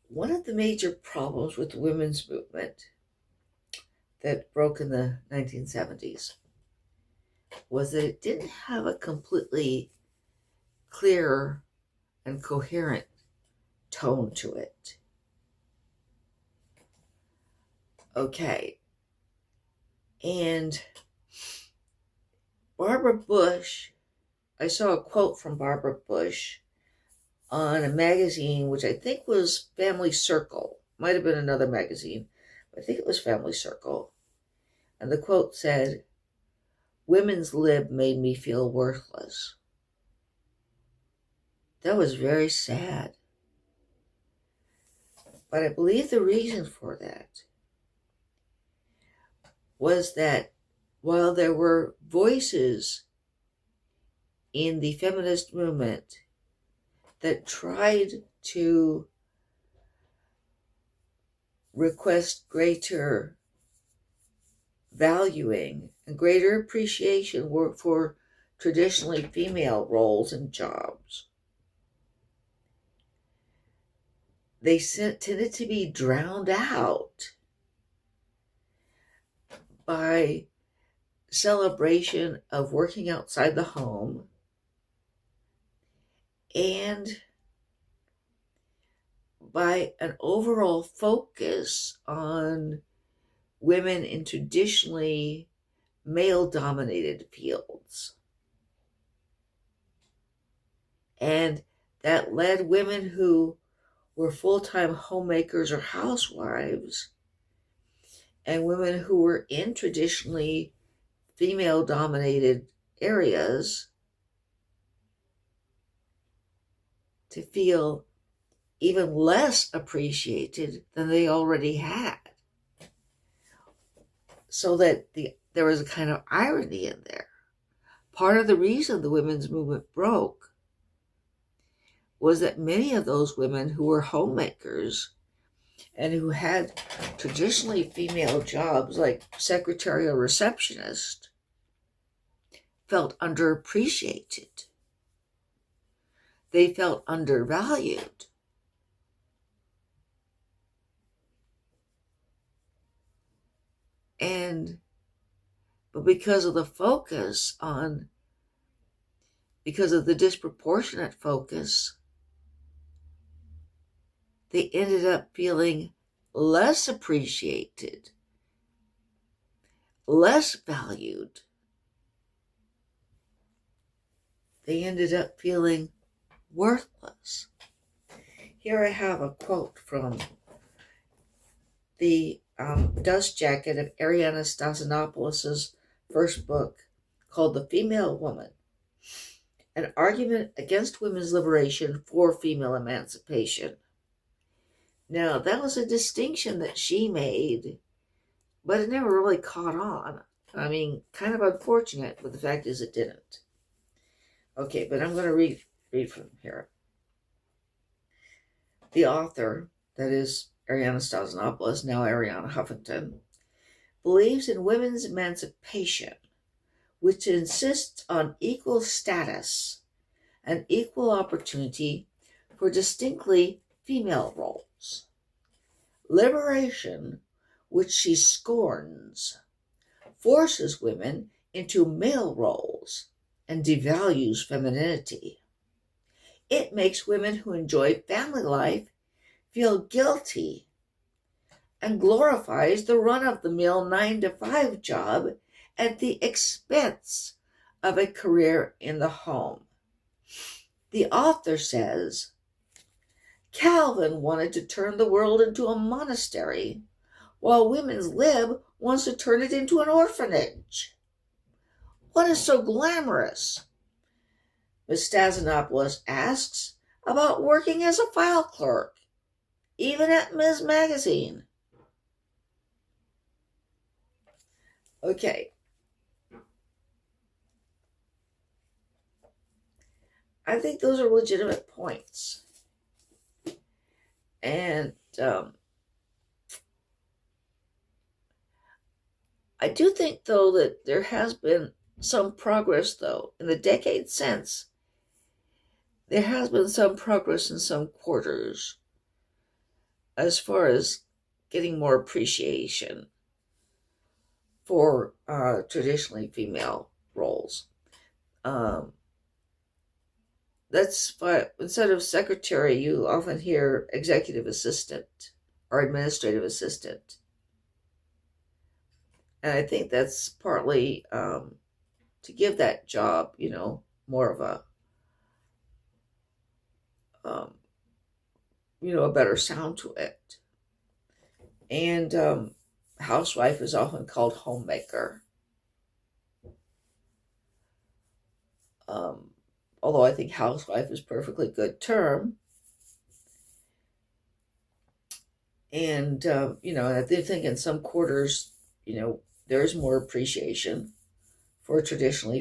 One of the major problems with the women's movement that broke in the 1970s was that it didn't have a completely clear and coherent tone to it. Okay. And Barbara Bush, I saw a quote from Barbara Bush on a magazine, which I think was Family Circle. Might have been another magazine, but I think it was Family Circle. And the quote said, "Women's lib made me feel worthless." That was very sad. But I believe the reason for that was that while there were voices in the feminist movement that tried to request greater valuing and greater appreciation for traditionally female roles and jobs, they tended to be drowned out by celebration of working outside the home and by an overall focus on women in traditionally male dominated fields. And that led women who were full-time homemakers or housewives and women who were in traditionally female dominated areas to feel even less appreciated than they already had. So that there was a kind of irony in there. Part of the reason the women's movement broke was that many of those women who were homemakers and who had traditionally female jobs like secretary or receptionist felt underappreciated. They felt undervalued. But because of the because of the disproportionate focus, they ended up feeling less appreciated, less valued. They ended up feeling worthless. Here I have a quote from the dust jacket of Ariana Stasinopoulos' first book called The Female Woman, an argument against women's liberation for female emancipation. Now, that was a distinction that she made, but it never really caught on. I mean, kind of unfortunate, but the fact is it didn't. Okay, but I'm going to read from here. The author, that is Ariana Stasinopoulos, now Ariana Huffington, believes in women's emancipation, which insists on equal status and equal opportunity for distinctly female roles. Liberation, which she scorns, forces women into male roles and devalues femininity. It makes women who enjoy family life feel guilty and glorifies the run-of-the-mill 9-to-5 job at the expense of a career in the home. The author says, Calvin wanted to turn the world into a monastery, while Women's Lib wants to turn it into an orphanage. What is so glamorous, Ms. Stasinopoulos asks, about working as a file clerk, even at Ms. Magazine? Okay. I think those are legitimate points. And I do think, though, that there has been some progress, though. In the decades since, there has been some progress in some quarters. as far as getting more appreciation for traditionally female roles. Um, that's why instead of secretary, you often hear executive assistant or administrative assistant. And I think that's partly to give that job, more of um, a better sound to it. And housewife is often called homemaker. Um, Although I think housewife is a perfectly good term. And, I think in some quarters, there's more appreciation for traditionally